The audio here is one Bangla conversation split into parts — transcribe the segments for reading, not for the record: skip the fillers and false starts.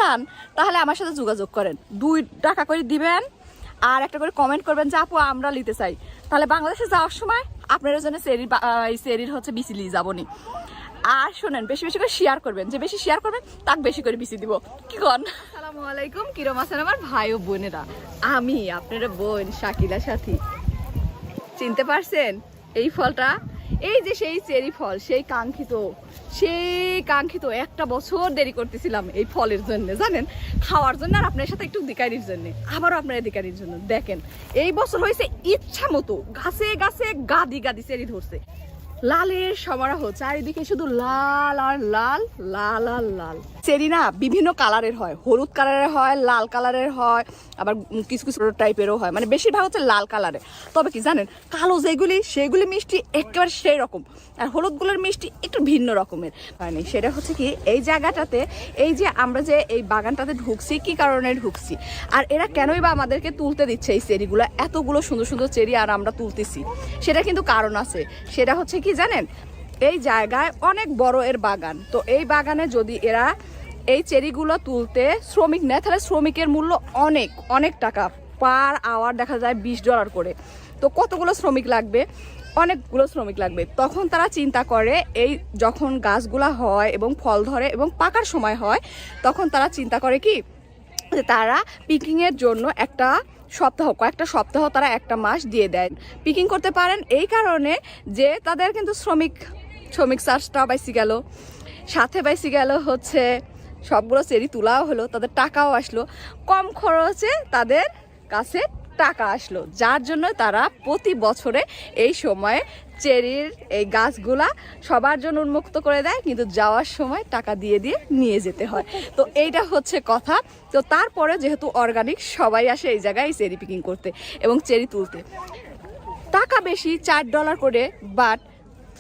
চান তাহলে আমার সাথে যোগাযোগ করেন, 2 টাকা করে দিবেন আর একটা করে কমেন্ট করবেন যে আপু আমরা নিতে চাই। তাহলে বাংলাদেশে যাওয়ার সময় আপনার জন্য চেরির হচ্ছে বিচি নিয়ে যাবনি। আর শোনেন, বেশি বেশি করে শেয়ার করবেন, যে বেশি শেয়ার করবেন তাকে বেশি করে বিচি দিব। কি কন? আসসালামু আলাইকুম, কিরম আছেন আমার ভাই ও বোনেরা? আমি আপনার বোন শাকিলা সাথী। চিনতে পারছেন এই ফলটা? এই যে সেই চেরি ফল, সেই কাঙ্ক্ষিত 1টা বছর দেরি করতেছিলাম এই ফলের জন্য, জানেন, খাওয়ার জন্য আর আপনার সাথে একটু দিকারির জন্য, আবারও আপনার দিকারির জন্য। দেখেন এই বছর হয়েছে ইচ্ছা মতো গাছে গাছে গাদি চেরি ধরছে। লালের সমারোহ, চারিদিকে শুধু লাল আর লাল, লাল আর লাল। চেরি না বিভিন্ন কালারের হয়, হলুদ কালারের হয়, লাল কালারের হয়, আবার কিছু কিছু টাইপেরও হয়, মানে বেশিরভাগ হচ্ছে লাল কালারের। তবে কি জানেন, কালো যেগুলি সেগুলি মিষ্টি একেবারে সেই রকম, আর হলুদগুলোর মিষ্টি একটু ভিন্ন রকমের। মানে সেটা হচ্ছে কি, এই জায়গাটাতে, এই যে আমরা যে এই বাগানটাতে ঢুকছি, কি কারণে ঢুকছি আর এরা কেনই বা আমাদেরকে তুলতে দিচ্ছে এই চেরিগুলো, এতগুলো সুন্দর সুন্দর চেরি আর আমরা তুলতেছি, সেটা কিন্তু কারণ আছে। সেটা হচ্ছে কি জানেন, এই জায়গায় অনেক বড় এর বাগান, তো এই বাগানে যদি এরা এই চেরিগুলো তুলতে শ্রমিক নেয় তাহলে শ্রমিকের মূল্য অনেক অনেক টাকা, পার আওয়ার দেখা যায় $20 করে। তো কতগুলো শ্রমিক লাগবে, অনেকগুলো শ্রমিক লাগবে। তখন তারা চিন্তা করে, এই যখন গাছগুলা হয় এবং ফল ধরে এবং পাকার সময় হয়, তখন তারা চিন্তা করে কি যে তারা পিকিংয়ের জন্য কয়েকটা সপ্তাহ তারা 1 মাস দিয়ে দেয়, পিকিং করতে পারেন। এই কারণে যে তাদের কিন্তু শ্রমিক চার্জটা বাইসি গেল, সাথে বাইসি গেল হচ্ছে সবগুলো চেরি তোলাও হলো, তাদের টাকাও আসলো, কম খরচে তাদের কাছে টাকা আসলো, যার জন্য তারা প্রতি বছরে এই সময়ে চেরির এই গাছগুলা সবার জন্য উন্মুক্ত করে দেয়, কিন্তু যাওয়ার সময় টাকা দিয়ে নিয়ে যেতে হয়। তো এইটা হচ্ছে কথা। তো তারপরে যেহেতু অর্গানিক, সবাই আসে এই জায়গায় চেরি পিকিং করতে এবং চেরি তুলতে। টাকা বেশি, $4 করে, বাট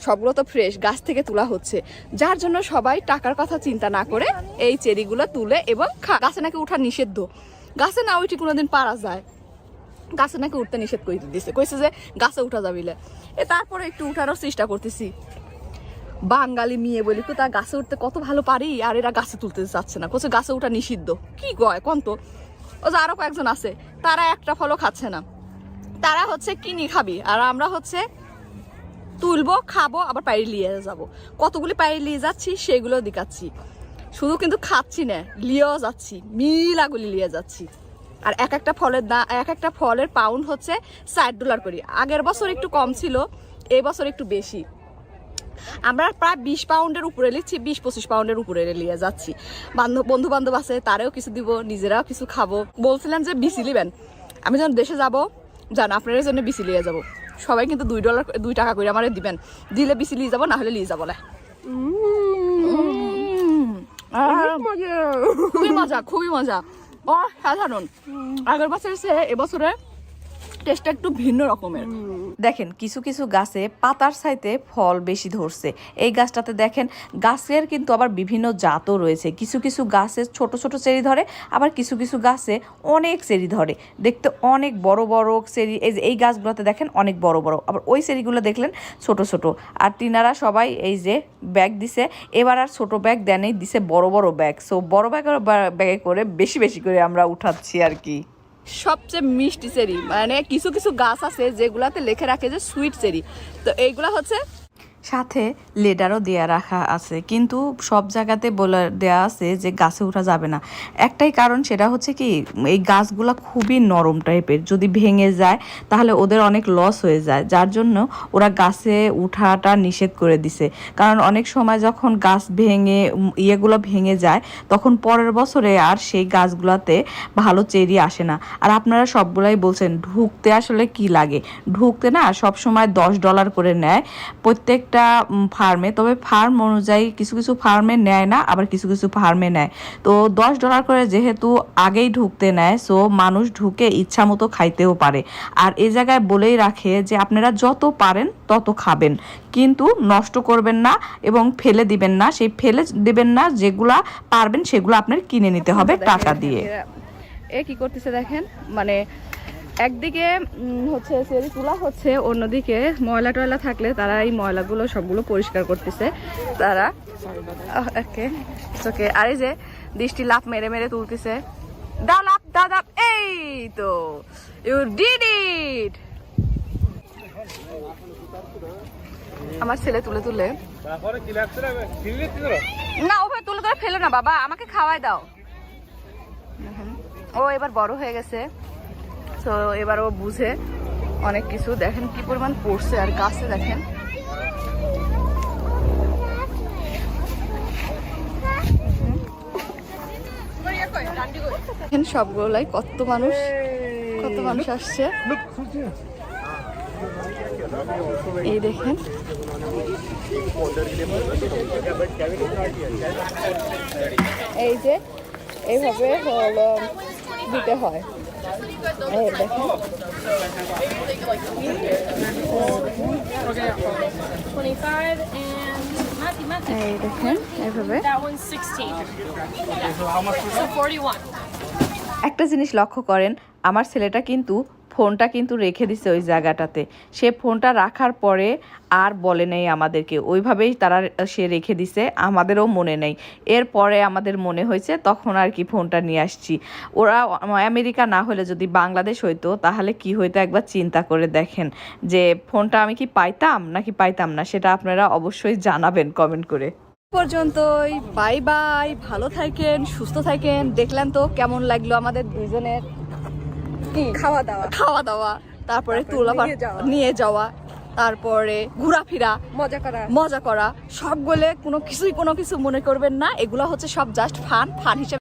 সবগুলো তো ফ্রেশ গাছ থেকে তোলা হচ্ছে, যার জন্য সবাই টাকার কথা চিন্তা না করে এই চেরিগুলো তুলে এবং গাছে নাকি উঠা নিষিদ্ধ, গাছে না উঠে কোনোদিন পারা যায়, গাছে নাকি উঠতে নিষেধ করে দিচ্ছে, কইছে যে গাছে উঠা যাবিলে। তারপরে একটু উঠানোর চেষ্টা করতেছি, বাঙালি মেয়ে বলি তো তা গাছে উঠতে কত ভালো পারি, আর এরা গাছে তুলতে চাচ্ছে না, কোথাও গাছে উঠা নিষিদ্ধ। কি কয় কোন তো? ও যে আরো কয়েকজন আছে, তারা একটা ফলও খাচ্ছে না, তারা হচ্ছে কিনি খাবি, আর আমরা হচ্ছে তুলবো, খাবো, আবার পাইরে নিয়ে যাবো। কতগুলি পাইরে নিয়ে যাচ্ছি সেগুলো দেখাচ্ছি, শুধু কিন্তু খাচ্ছি না, লিয়েও যাচ্ছি, মিলাগুলি নিয়ে যাচ্ছি। আর এক একটা ফলের পাউন্ড হচ্ছে $60 করে। আগের বছর একটু কম ছিল, এই বছর একটু বেশি। আমরা প্রায় 20 পাউন্ডের উপরে নিচ্ছি, 20-25 পাউন্ডের উপরে নিয়ে যাচ্ছি। বন্ধু বান্ধব আছে, তারাও কিছু দিব, নিজেরাও কিছু খাবো। বলছিলাম যে বিচি নিবেন, আমি যখন দেশে যাবো জান আপনার জন্য বিচি নিয়ে যাবো। সবাই কিন্তু $2 টাকা করে আমার দিবেন, দিলে বিচি নিয়ে যাবো, না হলে নিয়ে যাবো না। খুবই মজা, সাধারণ। আগের বছরের চেয়ে এবছরে টেস্টটা একটু ভিন্ন রকমের। দেখেন কিছু কিছু গাছে পাতার চাইতে ফল বেশি ধরছে। এই গাছটাতে দেখেন গাছের কিন্তু আবার বিভিন্ন জাতও রয়েছে, কিছু কিছু গাছে ছোট ছোট চেরি ধরে, আবার কিছু কিছু গাছে অনেক চেরি ধরে, দেখতে অনেক বড় বড় চেরি। এই গাছগুলোতে দেখেন অনেক বড় বড়, আবার ওই চেরিগুলো দেখলেন ছোট ছোট। আর তিনারা সবাই এই যে ব্যাগ দিছে, এবার আর ছোট ব্যাগ দেনেই, দিছে বড় বড় ব্যাগ। সো বড় ব্যাগে করে বেশি বেশি করে আমরা উঠাচ্ছি আর কি। সবচেয়ে মিষ্টি চেরি, মানে কিছু কিছু গাছ আছে যেগুলাতে লেখে রাখে যে সুইট চেরি, তো এইগুলা হচ্ছে সাথে লেডারও দেয়া রাখা আছে, কিন্তু সব জায়গাতে বলে দেয়া আছে যে গাছে ওঠা যাবে না। একটাই কারণ, সেটা হচ্ছে কি এই গাছগুলা খুবই নরম টাইপের, যদি ভেঙে যায় তাহলে ওদের অনেক লস হয়ে যায়, যার জন্য ওরা গাছে উঠাটা নিষেধ করে দিছে। কারণ অনেক সময় যখন গাছ ইয়েগুলো ভেঙে যায়, তখন পরের বছরে আর সেই গাছগুলাতে ভালো চেরি আসে না। আর আপনারা সবগুলাই বলছেন ঢুকতে আসলে কি লাগে, ঢুকতে না সবসময় $10 করে নেয় প্রত্যেকটা ফার্মে। তবে ফার্ম অনুযায়ী কিছু কিছু ফার্মে নেয় না, আবার কিছু কিছু ফার্মে নেয়। তো $10 করে যেহেতু আগেই ঢুকতে নেয়, সো মানুষ ঢুকে ইচ্ছা মতো খাইতেও পারে। আর এই জায়গায় বলেই রাখে যে আপনারা যত পারেন তত খাবেন, কিন্তু নষ্ট করবেন না এবং ফেলে দিবেন না। সেই ফেলে দিবেন না, যেগুলা পারবেন সেগুলো আপনার কিনে নিতে হবে টাকা দিয়ে। এ কি করতেছে দেখেন, মানে একদিকে হচ্ছে চেরি তোলা হচ্ছে, অন্যদিকে ময়লা টয়লা থাকলে তারা এই ময়লাগুলো সবগুলো পরিষ্কার করতেছে তারা। ওকে, আর এই যে দৃষ্টি লাফ মেরে মেরে তুলতেছে। দাও লাফ, দাও দাও, এই তো ইউ ডিড ইট। আমার ছেলে তুলে তুলে না, ওভাবে তুলে করে ফেলো না বাবা, আমাকে খাওয়াই দাও। ও এবার বড় হয়ে গেছে, তো এবার ও বুঝে অনেক কিছু। দেখেন কি পরিমাণ পড়ছে, আর গাছে দেখেন সবগুলাই কত মানুষ আসছে। এই দেখেন এই যে এইভাবে হলো দিতে হয়। এই দেখেন 25 and Mati. এই দেখেন এইভাবে। That one's 16. So 41. একটা জিনিস লক্ষ্য করেন, আমার ছেলেটা কিন্তু ফোনটা কিন্তু রেখে দিছে ওই জায়গাটাতে। সে ফোনটা রাখার পরে আর বলে নেই আমাদেরকে, ওইভাবেই সে রেখে দিছে, আমাদেরও মনে নেই। এরপরে আমাদের মনে হয়েছে, তখন আর কি ফোনটা নিয়ে আসছি। ওরা আমেরিকা না হলে যদি বাংলাদেশ হইতো তাহলে কি হইতো একবার চিন্তা করে দেখেন, যে ফোনটা আমি কি পাইতাম নাকি পাইতাম না, সেটা আপনারা অবশ্যই জানাবেন কমেন্ট করে। পর্যন্তই, বাই বাই, ভালো থাকেন, সুস্থ থাকেন। দেখলেন তো কেমন লাগলো আমাদের দুইজনের খাওয়া দাওয়া, তারপরে নিয়ে যাওয়া, তারপরে ঘোরাফেরা, মজা করা সবগুলো কোনো কিছু মনে করবেন না, এগুলো হচ্ছে সব জাস্ট ফান হিসেবে।